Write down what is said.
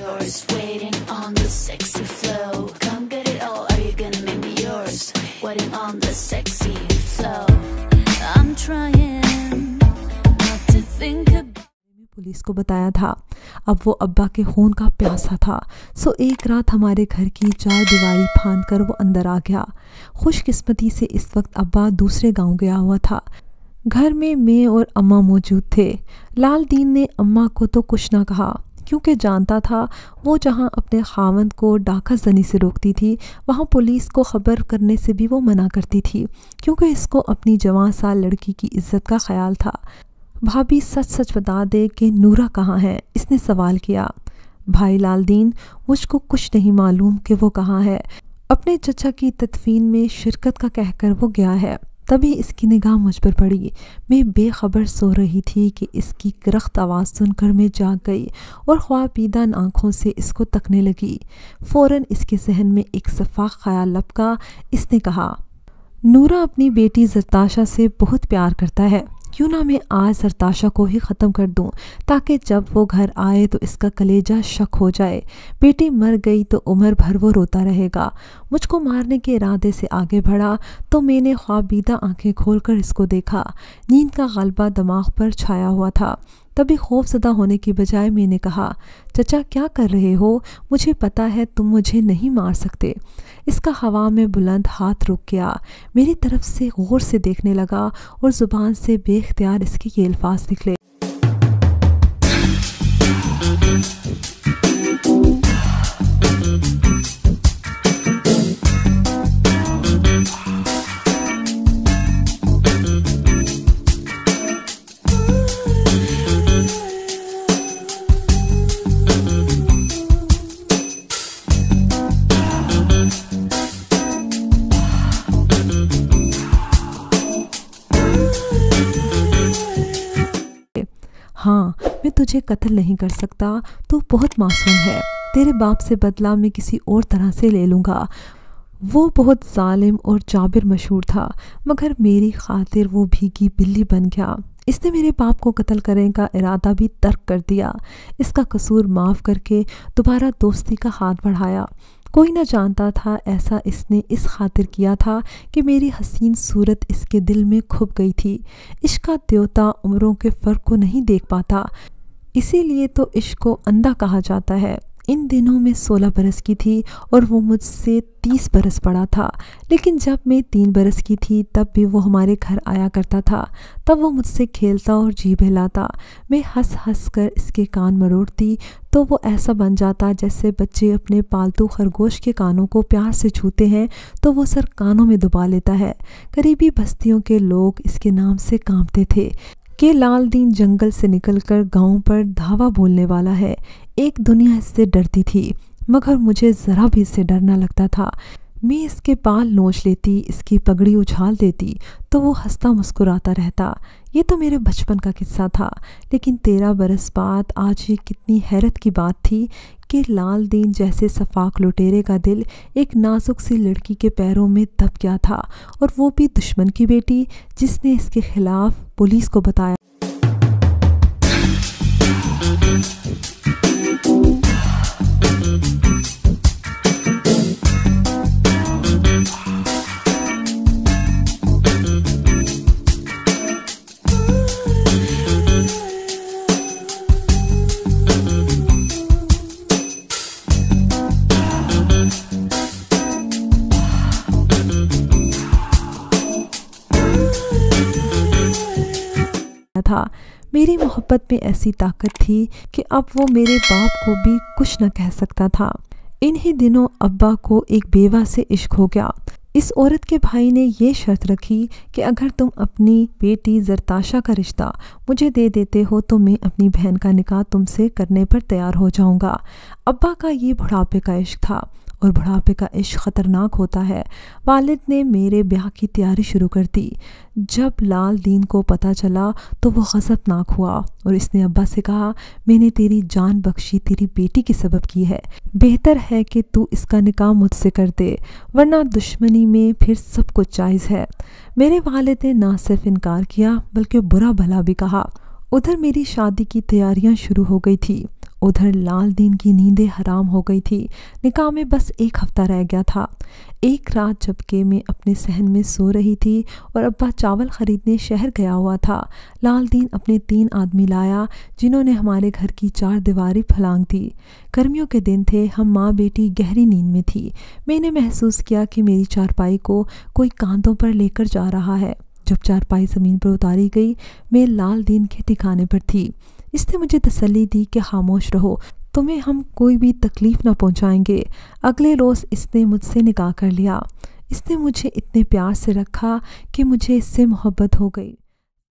yours, waiting on the sexy flow. Come get it all, are you gonna make me yours? Waiting on the sexy flow. I'm trying not to think about. Police को बताया था। अब वो अब्बा के खून का प्यासा था। सो एक रात हमारे घर की चार दीवारी फांद कर वो अंदर आ गया। खुशकिस्मती से इस वक्त अब्बा दूसरे गांव गया हुआ था। घर में मैं और अम्मा मौजूद थे। लाल दीन ने अम्मा को तो कुछ ना कहा, क्योंकि जानता था वो जहां अपने खावंद को डाका जनी से रोकती थी, वहां पुलिस को खबर करने से भी वो मना करती थी, क्योंकि इसको अपनी जवान साल लड़की की इज्जत का ख्याल था। भाभी सच सच बता दे कि नूरा कहाँ है, इसने सवाल किया। भाई लाल दीन, मुझको कुछ नहीं मालूम कि वो कहाँ है। अपने चचा की तदफीन में शिरकत का कहकर वो गया है। तभी इसकी निगाह मुझ पर पड़ी। मैं बेखबर सो रही थी कि इसकी करख्त आवाज़ सुनकर मैं जाग गई और ख्वाबीदा आँखों से इसको तकने लगी। फ़ौरन इसके जहन में एक सफ़ाक ख्याल लपका। इसने कहा, नूरा अपनी बेटी जरताशा से बहुत प्यार करता है, क्यों ना मैं आज जरताशा को ही ख़त्म कर दूं, ताकि जब वो घर आए तो इसका कलेजा शक हो जाए। बेटी मर गई तो उम्र भर वो रोता रहेगा। मुझको मारने के इरादे से आगे बढ़ा तो मैंने ख्वाबीदा आंखें खोलकर इसको देखा। नींद का गलबा दिमाग पर छाया हुआ था। तभी खौफज़दा होने की बजाय मैंने कहा, चचा क्या कर रहे हो? मुझे पता है तुम मुझे नहीं मार सकते। इसका हवा में बुलंद हाथ रुक गया, मेरी तरफ से गौर से देखने लगा और ज़ुबान से बेख्तियार इसके ये अल्फाज निकले। हाँ, मैं तुझे कत्ल नहीं कर सकता, तू बहुत मासूम है। तेरे बाप से बदला मैं किसी और तरह से ले लूँगा। वो बहुत जालिम और जाबिर मशहूर था, मगर मेरी खातिर वो भीगी बिल्ली बन गया। इसने मेरे बाप को कत्ल करने का इरादा भी तर्क कर दिया। इसका कसूर माफ़ करके दोबारा दोस्ती का हाथ बढ़ाया। कोई न जानता था ऐसा इसने इस खातिर किया था कि मेरी हसीन सूरत इसके दिल में खुब गई थी। इश्क का देवता उम्रों के फ़र्क को नहीं देख पाता, इसीलिए तो इश्क को अंधा कहा जाता है। इन दिनों में 16 बरस की थी और वो मुझसे 30 बरस बड़ा था। लेकिन जब मैं 3 बरस की थी तब भी वो हमारे घर आया करता था। तब वो मुझसे खेलता और जी बहलाता। मैं हंस हंस कर इसके कान मरोड़ती तो वो ऐसा बन जाता जैसे बच्चे अपने पालतू खरगोश के कानों को प्यार से छूते हैं तो वो सर कानों में दबा लेता है। करीबी बस्तियों के लोग इसके नाम से कांपते थे कि लाल दीन जंगल से निकलकर गांव पर धावा बोलने वाला है। एक दुनिया इससे डरती थी, मगर मुझे ज़रा भी इससे डर न लगता था। मैं इसके बाल नोच लेती, इसकी पगड़ी उछाल देती तो वो हंसता मुस्कुराता रहता। ये तो मेरे बचपन का किस्सा था, लेकिन 13 बरस बाद आज ये कितनी हैरत की बात थी कि लाल दीन जैसे सफाक लुटेरे का दिल एक नाजुक सी लड़की के पैरों में दब गया था, और वो भी दुश्मन की बेटी जिसने इसके खिलाफ पुलिस को बताया। था मेरी मोहब्बत में ऐसी ताकत थी कि अब वो मेरे बाप को भी कुछ न कह सकता था। इन्हीं दिनों अब्बा को एक बेवा से इश्क हो गया। इस औरत के भाई ने ये शर्त रखी कि अगर तुम अपनी बेटी जरताशा का रिश्ता मुझे दे देते हो तो मैं अपनी बहन का निकाह तुमसे करने पर तैयार हो जाऊंगा। अब्बा का ये बुढ़ापे का इश्क था, और बुढ़ापे का इश्क ख़तरनाक होता है। वालिद ने मेरे ब्याह की तैयारी शुरू कर दी। जब लाल दीन को पता चला तो वो गज़बनाक हुआ और इसने अब्बा से कहा, मैंने तेरी जान बख्शी तेरी बेटी की सबब की है, बेहतर है कि तू इसका निकाह मुझसे कर दे, वरना दुश्मनी में फिर सब कुछ जायज़ है। मेरे वालिद ने ना सिर्फ इनकार किया बल्कि बुरा भला भी कहा। उधर मेरी शादी की तैयारियां शुरू हो गई थी उधर लाल दीन की नींदें हराम हो गई थी। निकाह में बस 1 हफ्ता रह गया था। एक रात जबकि मैं अपने सहन में सो रही थी और अब्बा चावल ख़रीदने शहर गया हुआ था, लाल दीन अपने 3 आदमी लाया जिन्होंने हमारे घर की 4 दीवारी फलांग दी। गर्मियों के दिन थे, हम माँ बेटी गहरी नींद में थी। मैंने महसूस किया कि मेरी चारपाई को कोई कांधों पर लेकर जा रहा है। जब चारपाई ज़मीन पर उतारी गई, मैं लाल दीन के ठिकाने पर थी। इसने मुझे तसल्ली दी कि खामोश रहो, तुम्हें हम कोई भी तकलीफ़ ना पहुंचाएंगे। अगले रोज़ इसने मुझसे निकाह कर लिया। इसने मुझे इतने प्यार से रखा कि मुझे इससे मोहब्बत हो गई।